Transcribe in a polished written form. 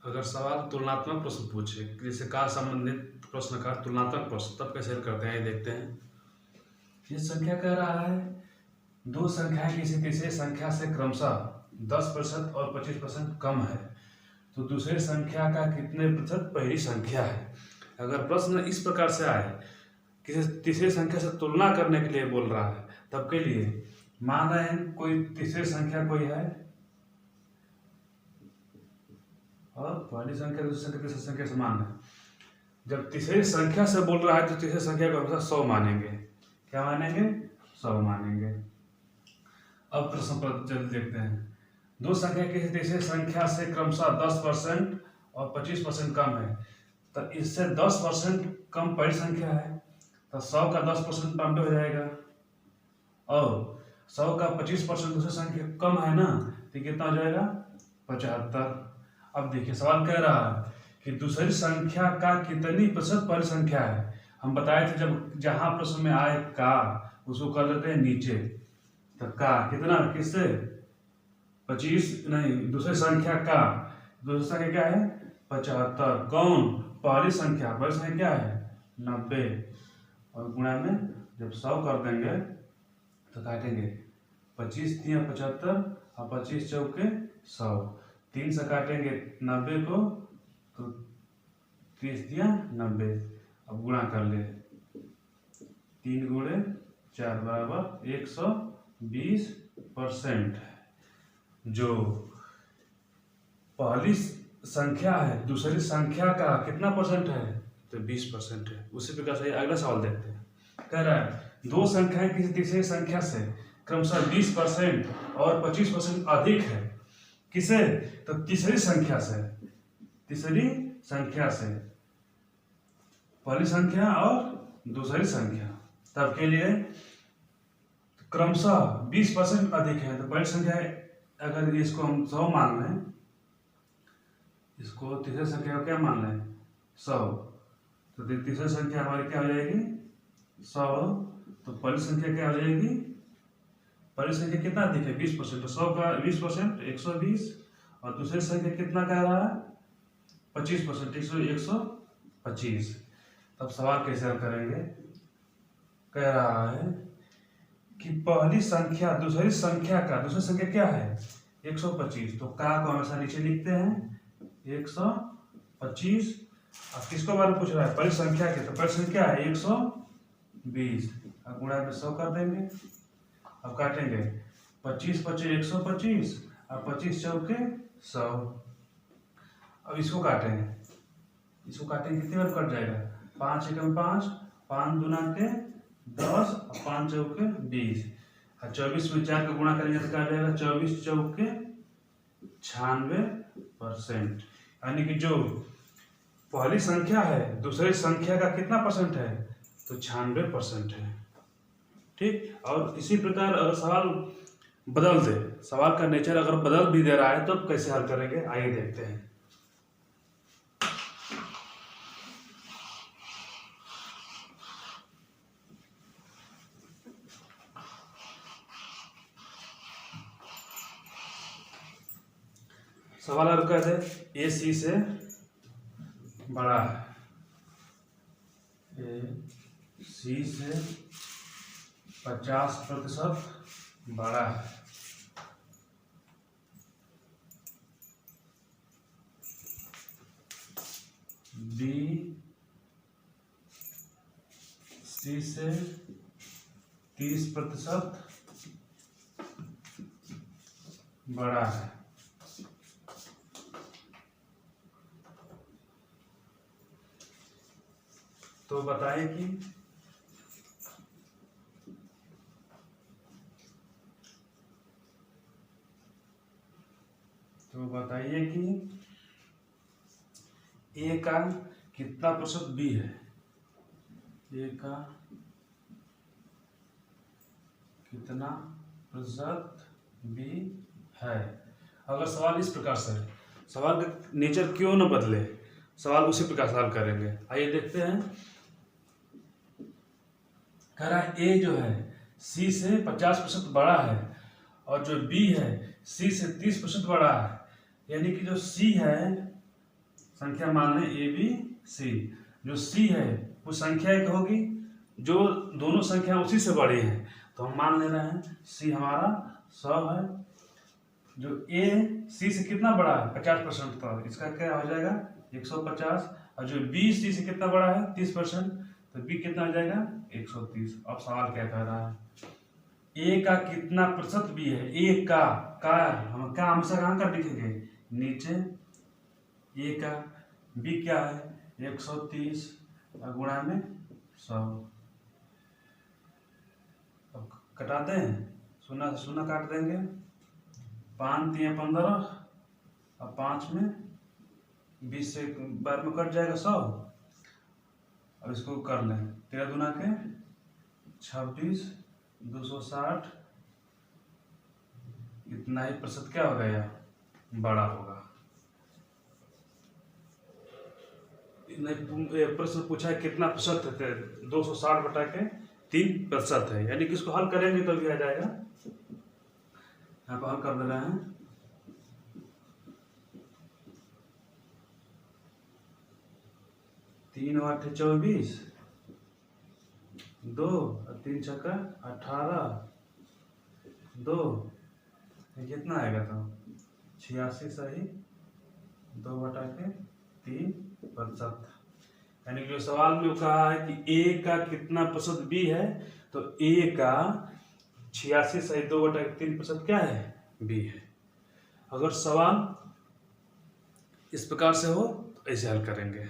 अगर सवाल तुलनात्मक प्रश्न पूछे, जैसे का संबंधित प्रश्न का तुलनात्मक प्रश्न, तब कैसे हल करते हैं ये देखते हैं। ये संख्या कह रहा है दो संख्याएं किसी तीसरी संख्या से क्रमशः 10% और 25% कम है, तो दूसरी संख्या का कितने प्रतिशत पहली संख्या है। अगर प्रश्न इस प्रकार से आए, किसी तीसरी संख्या से तुलना करने के लिए बोल रहा है, तब के लिए मान रहे हैं कोई तीसरी संख्या कोई है और पहली संख्या दूसरी संख्या तीसरी संख्या समान है। जब तीसरी संख्या से बोल रहा है तो तीसरी संख्या को हमेशा 100 मानेंगे। क्या मानेंगे? 100 मानेंगे। अब प्रश्न पर जल्दी देखते हैं। दो संख्या किसी तीसरी संख्या से क्रमशः 10% और 25% कम है, तो इससे 10% कम पहली संख्या है, तो 100 का 10% 90 हो जाएगा, और 100 का 25% दूसरी संख्या कम है ना, तो कितना हो जाएगा? 75। अब देखिए सवाल कह रहा है कि दूसरी संख्या का कितनी प्रतिशत पहली संख्या है। हम बताए थे जब जहां प्रश्न में आए का, उसको कर लेते हैं नीचे, तो का कितना किससे 25 नहीं, दूसरी संख्या का, दूसरी संख्या क्या है 75, कौन पहली संख्या, पहली संख्या क्या है 90, और गुणा में जब 100 कर देंगे तो काटेंगे 25 तिया 75 और 25 चौके 100, 3 से काटेंगे 90 को तो 30 दिया 90। अब गुणा कर ले, 3 गुणे 4 बराबर 120%। जो पहली संख्या है दूसरी संख्या का कितना परसेंट है, तो 20% है। उसी प्रकार से अगला सवाल देखते हैं। कह रहा है दो संख्याएं किसी तीसरी संख्या से क्रमशः 20% और 25% अधिक है, किसे, तो तीसरी संख्या से, तीसरी संख्या से, पहली संख्या और दूसरी संख्या, तब के लिए क्रमशः 20% अधिक है, तो पहली संख्या अगर इसको हम 100 मान लें, इसको तीसरी संख्या को क्या मान लें 100, तो तीसरी संख्या हमारी क्या हो जाएगी 100, तो पहली संख्या क्या हो जाएगी, पहली संख्या कितना अधिक है 20%, तो 100 का 20% 120, और दूसरी संख्या कितना कह रहा है 25%, 125। तब सवाल कैसे हल करेंगे। कह रहा है कि पहली संख्या दूसरी संख्या का, दूसरी संख्या क्या है 125, तो का को हमेशा नीचे लिखते हैं 125। अब किसको बारे में पूछ रहा है, पहली संख्या के, तो पहली संख्या है 120, अब गुणा में 100 कर देंगे। अब काटेंगे 25 25 125 और 25 चौके 100। अब इसको काटेंगे, इसको काटेंगे कितनी बार कट जाएगा, 5 एकम 5, 5 दूना के 10 और 5 चौके 20, और 24 में 4 का गुणा करेंगे तो क्या आ जाएगा 24 चौके 96%। यानी कि जो पहली संख्या है दूसरी संख्या का कितना परसेंट है, तो 96% है। ठीक, और इसी प्रकार अगर सवाल बदल दे, सवाल का नेचर अगर बदल भी दे रहा है तो कैसे हल करेंगे, आइए देखते हैं। सवाल और कहते हैं ए सी से बड़ा है, ए सी से 50% बड़ा है, बी सी से 30% बड़ा है। तो बताइए कि ए का कितना प्रतिशत बी है, ए का कितना प्रतिशत बी है। अगर सवाल इस प्रकार से है, सवाल का नेचर क्यों न बदले, सवाल उसी प्रकार से हल करेंगे। आइए देखते हैं। कह रहा है ए जो है सी से 50% बड़ा है और जो बी है सी से 30% बड़ा है, यानी कि जो सी है संख्या मान लें ए बी सी। जो सी है वो संख्या एक होगी, जो दोनों संख्या उसी से बड़ी हैं, तो हम मान ले रहे हैं सी हमारा 100 है। जो ए सी से कितना बड़ा है 50% का, इसका क्या हो जाएगा 150। और जो बी सी से कितना बड़ा है 30%, तो बी कितना हो जाएगा 130। अब सवाल क्या कह रहा है, ए का कितना प्रतिशत बी है। ए का हम क्या हमेशा कहाँ कर लिखेंगे नीचे, ए का, बी क्या है 130 गुणा में 100। अब कटाते हैं, शून्य से शून्य काट देंगे, 5 3 15 और 5 में 20 से बाद में कट जाएगा 100। अब इसको कर लें, 13 दूना के 26, 260, इतना ही प्रतिशत क्या हो गया बड़ा होगा। प्रश्न पूछा है कितना प्रतिशत है, 260 बटा के 3% है, यानी कि इसको हल करेंगे तो भी आ जाएगा। यहाँ पर हल कर दे रहे हैं, तीन 8 24, 2 और 3 छक्का 18, 2 कितना आएगा तो 86 सही 2 बटा के 3%। यानी कि जो सवाल में कहा है कि ए का कितना प्रतिशत बी है, तो ए का 86 सही 2 बटा के 3% क्या है बी है। अगर सवाल इस प्रकार से हो तो ऐसे हल करेंगे।